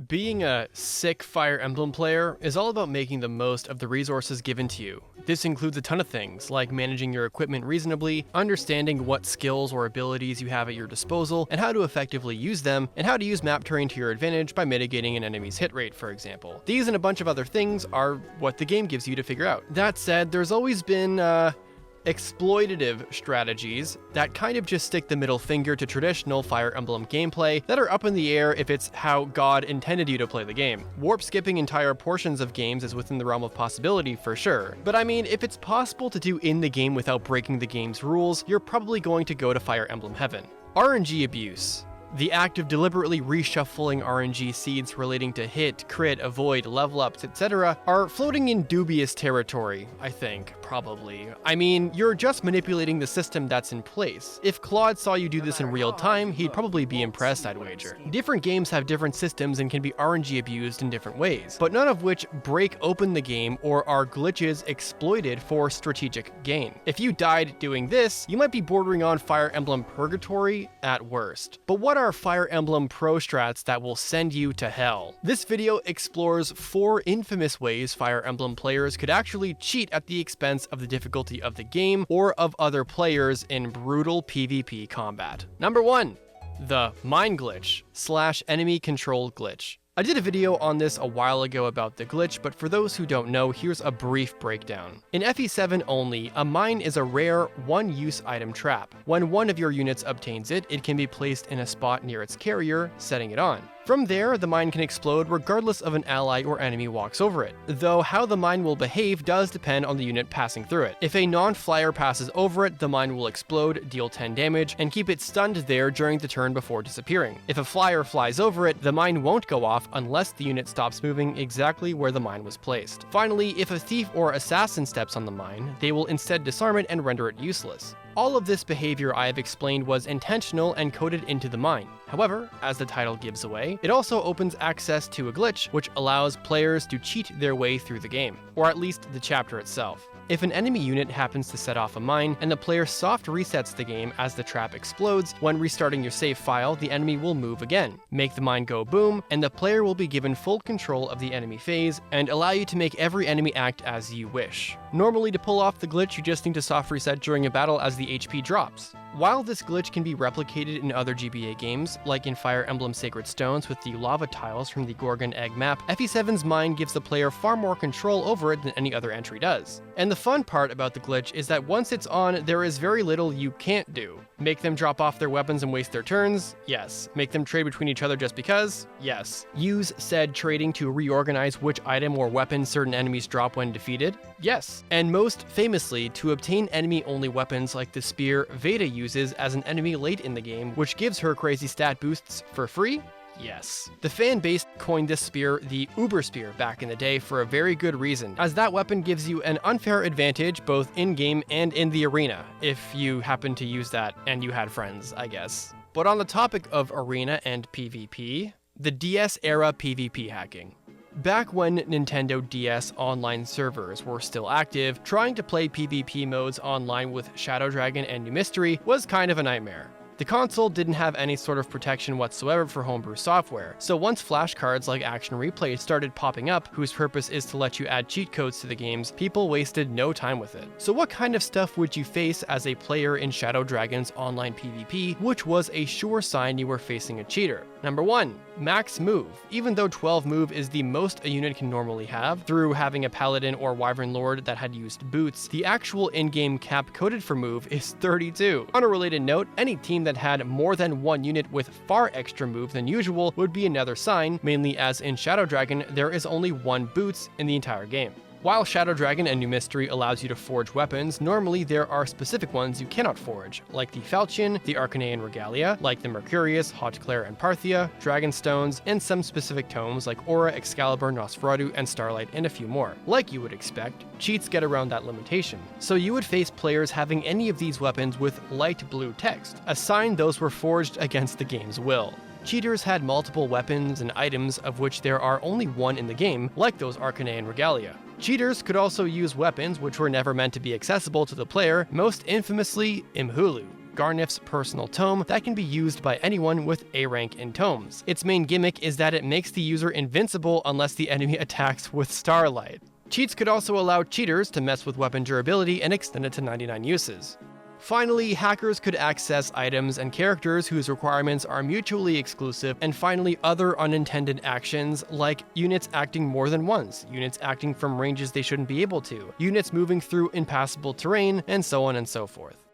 Being a sick Fire Emblem player is all about making the most of the resources given to you. This includes a ton of things, like managing your equipment reasonably, understanding what skills or abilities you have at your disposal, and how to effectively use them, and how to use map terrain to your advantage by mitigating an enemy's hit rate, for example. These and a bunch of other things are what the game gives you to figure out. That said, there's always been, exploitative strategies that kind of just stick the middle finger to traditional Fire Emblem gameplay that are up in the air if it's how God intended you to play the game. Warp skipping entire portions of games is within the realm of possibility for sure, but I mean, if it's possible to do in the game without breaking the game's rules, you're probably going to go to Fire Emblem heaven. RNG abuse. The act of deliberately reshuffling RNG seeds relating to hit, crit, avoid, level ups, etc. are floating in dubious territory, I think, probably. I mean, you're just manipulating the system that's in place. If Claude saw you do this in real time, he'd probably be impressed, I'd wager. Different games have different systems and can be RNG abused in different ways, but none of which break open the game or are glitches exploited for strategic gain. If you died doing this, you might be bordering on Fire Emblem purgatory at worst. But what are Fire Emblem pro strats that will send you to hell? This video explores 4 infamous ways Fire Emblem players could actually cheat at the expense of the difficulty of the game or of other players in brutal PvP combat. Number 1. The mine glitch / enemy controlled glitch. I did a video on this a while ago about the glitch, but for those who don't know, here's a brief breakdown. In FE7 only, a mine is a rare one-use item trap. When one of your units obtains it, it can be placed in a spot near its carrier, setting it on. From there, the mine can explode regardless of an ally or enemy walks over it, though how the mine will behave does depend on the unit passing through it. If a non-flyer passes over it, the mine will explode, deal 10 damage, and keep it stunned there during the turn before disappearing. If a flyer flies over it, the mine won't go off unless the unit stops moving exactly where the mine was placed. Finally, if a thief or assassin steps on the mine, they will instead disarm it and render it useless. All of this behavior I have explained was intentional and coded into the mine. However, as the title gives away, it also opens access to a glitch which allows players to cheat their way through the game, or at least the chapter itself. If an enemy unit happens to set off a mine, and the player soft resets the game as the trap explodes, when restarting your save file, the enemy will move again, make the mine go boom, and the player will be given full control of the enemy phase, and allow you to make every enemy act as you wish. Normally, to pull off the glitch, you just need to soft reset during a battle as the HP drops. While this glitch can be replicated in other GBA games, like in Fire Emblem Sacred Stones with the lava tiles from the Gorgon Egg map, FE7's mine gives the player far more control over it than any other entry does. And the fun part about the glitch is that once it's on, there is very little you can't do. Make them drop off their weapons and waste their turns? Yes. Make them trade between each other just because? Yes. Use said trading to reorganize which item or weapon certain enemies drop when defeated? Yes. And most famously, to obtain enemy-only weapons like the spear Veda uses as an enemy late in the game, which gives her crazy stat boosts for free? Yes. The fan base coined this spear the Uber Spear back in the day for a very good reason, as that weapon gives you an unfair advantage both in-game and in the arena, if you happen to use that and you had friends, I guess. But on the topic of arena and PvP, the DS-era PvP hacking. Back when Nintendo DS online servers were still active, trying to play PvP modes online with Shadow Dragon and New Mystery was kind of a nightmare. The console didn't have any sort of protection whatsoever for homebrew software, so once flashcards like Action Replay started popping up, whose purpose is to let you add cheat codes to the games, people wasted no time with it. So what kind of stuff would you face as a player in Shadow Dragon's online PvP, which was a sure sign you were facing a cheater? Number 1. Max move. Even though 12 move is the most a unit can normally have, through having a Paladin or Wyvern Lord that had used boots, the actual in-game cap coded for move is 32. On a related note, any team that had more than one unit with far extra move than usual would be another sign, mainly as in Shadow Dragon, there is only one boots in the entire game. While Shadow Dragon and New Mystery allows you to forge weapons, normally there are specific ones you cannot forge, like the Falchion, the Arcanean Regalia, like the Mercurius, Hauteclaire, and Parthia, Dragon Stones, and some specific tomes like Aura, Excalibur, Nosferatu, and Starlight, and a few more. Like you would expect, cheats get around that limitation. So you would face players having any of these weapons with light blue text, a sign those were forged against the game's will. Cheaters had multiple weapons and items of which there are only one in the game, like those Arcanean Regalia. Cheaters could also use weapons which were never meant to be accessible to the player, most infamously Imhulu. Garnif's personal tome that can be used by anyone with A rank in tomes. Its main gimmick is that it makes the user invincible unless the enemy attacks with Starlight. Cheats could also allow cheaters to mess with weapon durability and extend it to 99 uses. Finally, hackers could access items and characters whose requirements are mutually exclusive, and finally other unintended actions like units acting more than once, units acting from ranges they shouldn't be able to, units moving through impassable terrain, and so on and so forth.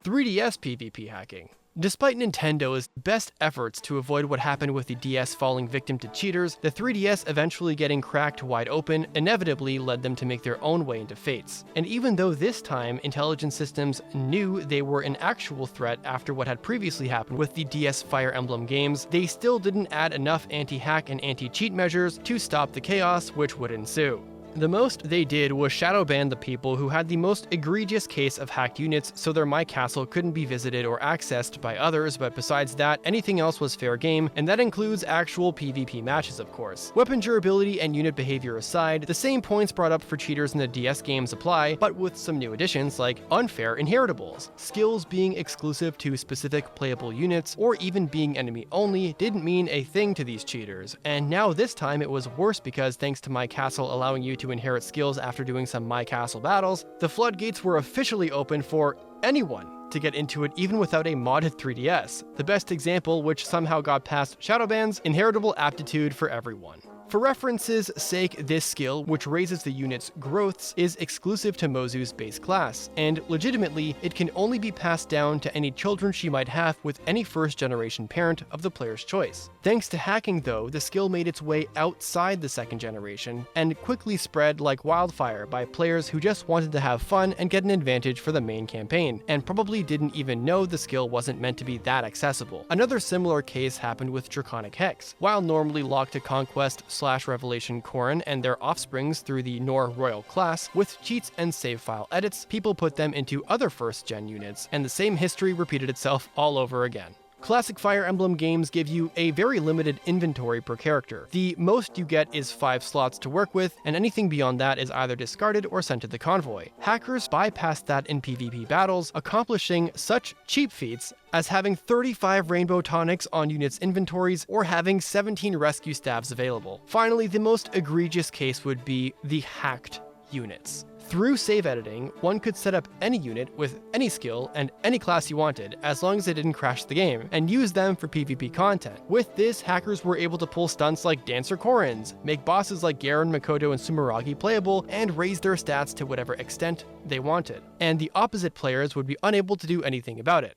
3DS PvP hacking. Despite Nintendo's best efforts to avoid what happened with the DS falling victim to cheaters, the 3DS eventually getting cracked wide open inevitably led them to make their own way into Fates. And even though this time intelligence systems knew they were an actual threat after what had previously happened with the DS Fire Emblem games, they still didn't add enough anti-hack and anti-cheat measures to stop the chaos which would ensue. The most they did was shadow ban the people who had the most egregious case of hacked units so their My Castle couldn't be visited or accessed by others, but besides that, anything else was fair game, and that includes actual PvP matches of course. Weapon durability and unit behavior aside, the same points brought up for cheaters in the DS games apply, but with some new additions like unfair inheritables. Skills being exclusive to specific playable units, or even being enemy only, didn't mean a thing to these cheaters, and now this time it was worse because thanks to My Castle allowing you to inherit skills after doing some My Castle battles, the floodgates were officially open for anyone to get into it even without a modded 3DS. The best example, which somehow got past shadow bans, inheritable aptitude for everyone. For reference's sake, this skill, which raises the unit's growths, is exclusive to Mozu's base class, and legitimately, it can only be passed down to any children she might have with any first-generation parent of the player's choice. Thanks to hacking though, the skill made its way outside the second generation, and quickly spread like wildfire by players who just wanted to have fun and get an advantage for the main campaign, and probably didn't even know the skill wasn't meant to be that accessible. Another similar case happened with Draconic Hex. While normally locked to Conquest/Revelation Corrin and their offsprings through the Nor Royal class, with cheats and save file edits, people put them into other first-gen units, and the same history repeated itself all over again. Classic Fire Emblem games give you a very limited inventory per character. The most you get is 5 slots to work with, and anything beyond that is either discarded or sent to the convoy. Hackers bypassed that in PvP battles, accomplishing such cheap feats as having 35 rainbow tonics on units' inventories or having 17 rescue staves available. Finally, the most egregious case would be the hacked units. Through save editing, one could set up any unit with any skill and any class you wanted, as long as it didn't crash the game, and use them for PvP content. With this, hackers were able to pull stunts like Dancer Corrins, make bosses like Garen, Makoto, and Sumeragi playable, and raise their stats to whatever extent they wanted. And the opposite players would be unable to do anything about it.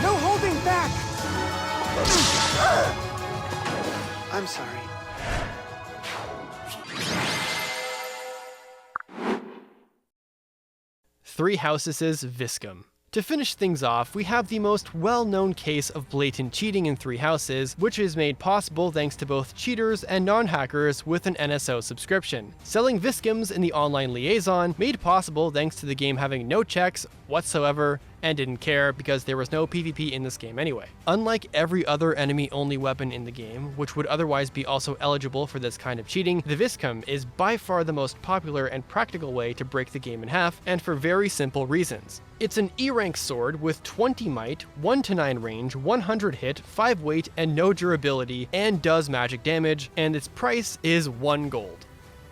No holding back! I'm sorry. Three Houses' Viscum. To finish things off, we have the most well-known case of blatant cheating in Three Houses, which is made possible thanks to both cheaters and non-hackers with an NSO subscription. Selling Viscums in the online liaison, made possible thanks to the game having no checks whatsoever, and didn't care because there was no PvP in this game anyway. Unlike every other enemy-only weapon in the game, which would otherwise be also eligible for this kind of cheating, the Viscum is by far the most popular and practical way to break the game in half, and for very simple reasons. It's an E-rank sword with 20 might, 1 to 9 range, 100 hit, 5 weight, and no durability, and does magic damage, and its price is 1 gold.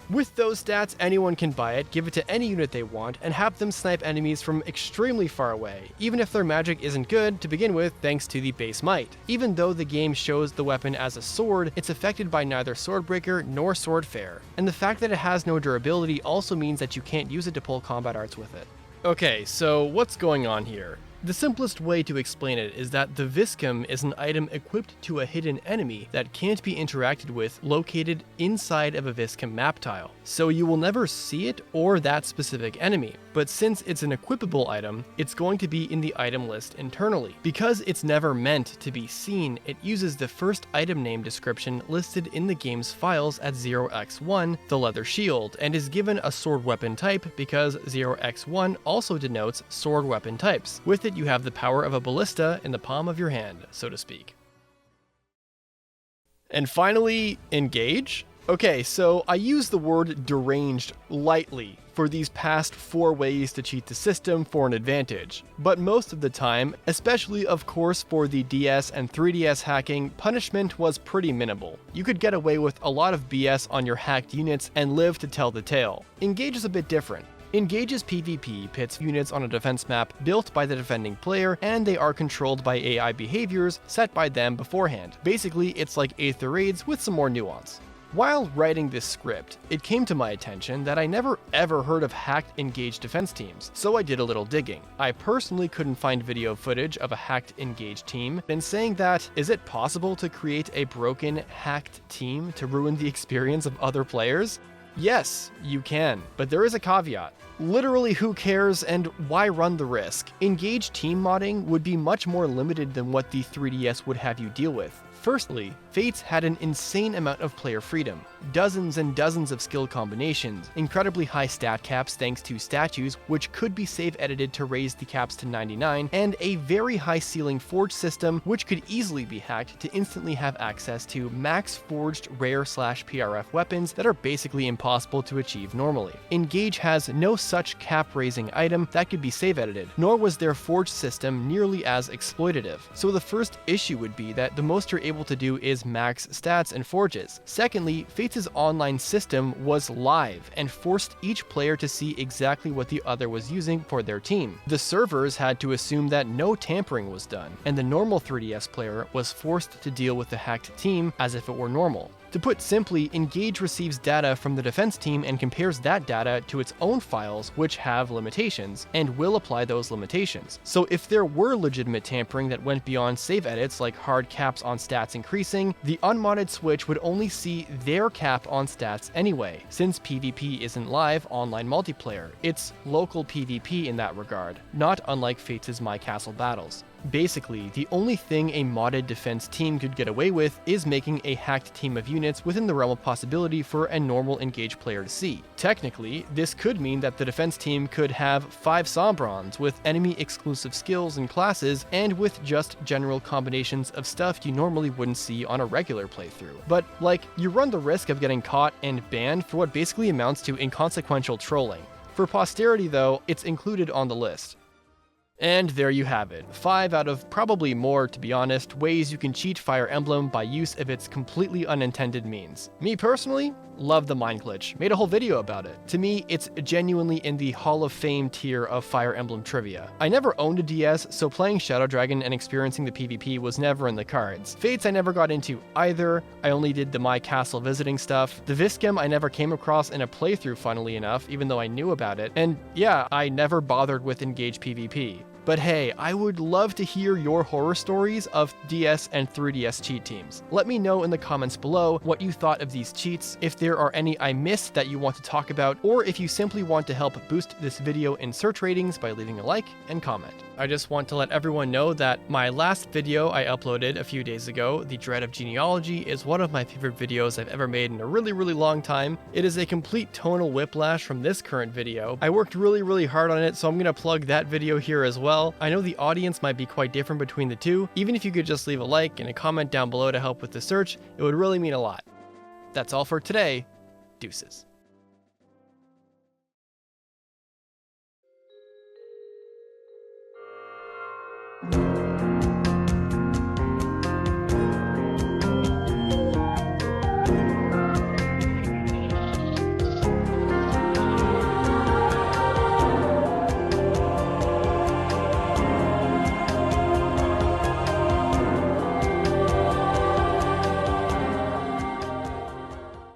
With those stats, anyone can buy it, give it to any unit they want, and have them snipe enemies from extremely far away, even if their magic isn't good to begin with thanks to the base might. Even though the game shows the weapon as a sword, it's affected by neither Swordbreaker nor Swordfair, and the fact that it has no durability also means that you can't use it to pull combat arts with it. Okay, so what's going on here? The simplest way to explain it is that the Viscum is an item equipped to a hidden enemy that can't be interacted with located inside of a Viscum map tile. So you will never see it or that specific enemy, but since it's an equipable item, it's going to be in the item list internally. Because it's never meant to be seen, it uses the first item name description listed in the game's files at 0x1, the leather shield, and is given a sword weapon type because 0x1 also denotes sword weapon types. With it, you have the power of a ballista in the palm of your hand, so to speak. And finally, engage? Okay, so I use the word deranged lightly for these past 4 ways to cheat the system for an advantage, but most of the time, especially of course for the DS and 3DS hacking, punishment was pretty minimal. You could get away with a lot of BS on your hacked units and live to tell the tale. Engage is a bit different. Engage's PvP pits units on a defense map built by the defending player, and they are controlled by AI behaviors set by them beforehand. Basically, it's like Aether Raids with some more nuance. While writing this script, it came to my attention that I never ever heard of hacked Engage defense teams, so I did a little digging. I personally couldn't find video footage of a hacked Engage team, and saying that, is it possible to create a broken, hacked team to ruin the experience of other players? Yes, you can, but there is a caveat. Literally, who cares and why run the risk? Engage team modding would be much more limited than what the 3DS would have you deal with. Firstly, Fates had an insane amount of player freedom, dozens and dozens of skill combinations, incredibly high stat caps thanks to statues which could be save edited to raise the caps to 99, and a very high ceiling forge system which could easily be hacked to instantly have access to max forged rare/PRF weapons that are basically impossible to achieve normally. Engage has no such cap raising item that could be save edited, nor was their forge system nearly as exploitative. So the first issue would be that the most you're able to do is max stats and forges. Secondly, Fates' online system was live and forced each player to see exactly what the other was using for their team. The servers had to assume that no tampering was done, and the normal 3DS player was forced to deal with the hacked team as if it were normal. To put simply, Engage receives data from the defense team and compares that data to its own files, which have limitations, and will apply those limitations. So if there were legitimate tampering that went beyond save edits like hard caps on stats increasing, the unmodded Switch would only see their cap on stats anyway, since PvP isn't live online multiplayer. It's local PvP in that regard, not unlike Fates' My Castle battles. Basically, the only thing a modded defense team could get away with is making a hacked team of units within the realm of possibility for a normal Engage player to see. Technically, this could mean that the defense team could have 5 Sombrons with enemy-exclusive skills and classes, and with just general combinations of stuff you normally wouldn't see on a regular playthrough. But, you run the risk of getting caught and banned for what basically amounts to inconsequential trolling. For posterity though, it's included on the list. And there you have it. 5 out of probably more, to be honest, ways you can cheat Fire Emblem by use of its completely unintended means. Me personally, love the mind glitch. Made a whole video about it. To me, it's genuinely in the Hall of Fame tier of Fire Emblem trivia. I never owned a DS, so playing Shadow Dragon and experiencing the PvP was never in the cards. Fates I never got into either. I only did the My Castle visiting stuff. The Viscum I never came across in a playthrough, funnily enough, even though I knew about it. And yeah, I never bothered with Engage PvP. But hey, I would love to hear your horror stories of DS and 3DS cheat teams. Let me know in the comments below what you thought of these cheats, if there are any I missed that you want to talk about, or if you simply want to help boost this video in search ratings by leaving a like and comment. I just want to let everyone know that my last video I uploaded a few days ago, The Dread of Genealogy, is one of my favorite videos I've ever made in a really long time. It is a complete tonal whiplash from this current video. I worked really hard on it, so I'm gonna plug that video here as well. I know the audience might be quite different between the two. Even if you could just leave a like and a comment down below to help with the search, it would really mean a lot. That's all for today. Deuces. You